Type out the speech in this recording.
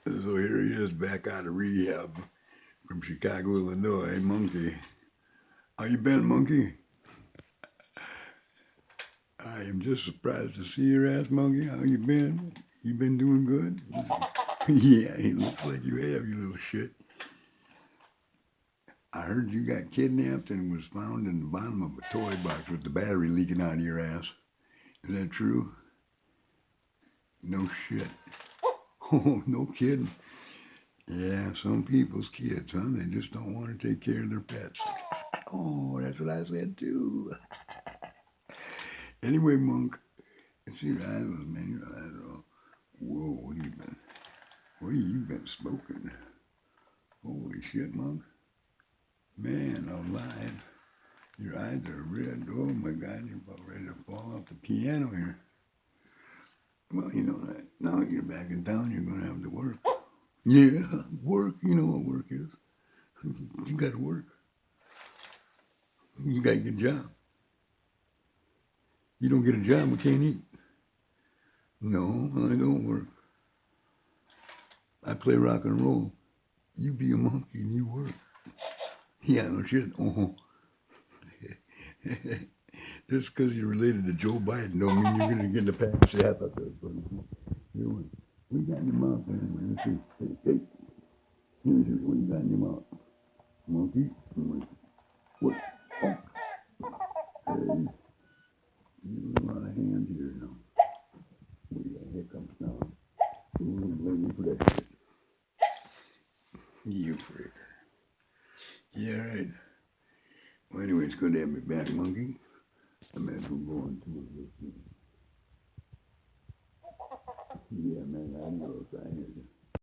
So here he is back out of rehab from Chicago, Illinois. Hey, Monkey. How you been, Monkey? I am just surprised to see your ass, Monkey. How you been? You been doing good? Yeah, it looks like you have, you little shit. I heard you got kidnapped and was found in the bottom of a toy box with the battery leaking out of your ass. Is that true? No shit. Oh, no kidding. Yeah, some people's kids, huh? They just don't want to take care of their pets. Oh, that's what I said too. Anyway, Monk, see your eyes, man. Your eyes are all. Whoa, what have you been smoking? Holy shit, Monk. Man alive. Your eyes are red. Oh my God, you're about ready to fall off the piano here. Well, you know that. Now you're back in town, you're going to have to work. Yeah, work. You know what work is. You got to work. You got to get a job. You don't get a job, we can't eat. No, I don't work. I play rock and roll. You be a monkey and you work. Yeah, no shit. Oh. Just because you're related to Joe Biden don't mean you're going to get the pass shaft up there. Here, what you got in your mouth anyway? Let's see. Hey, here's what you got in your mouth. Monkey. What? Oh. Hey. You have a lot of hands here now. We got hiccups now. Ooh, blame me for that shit. You freak. Yeah, right. Well, anyway, it's good to have me back, Monkey. I may as well go on to it. Yeah, man, I know.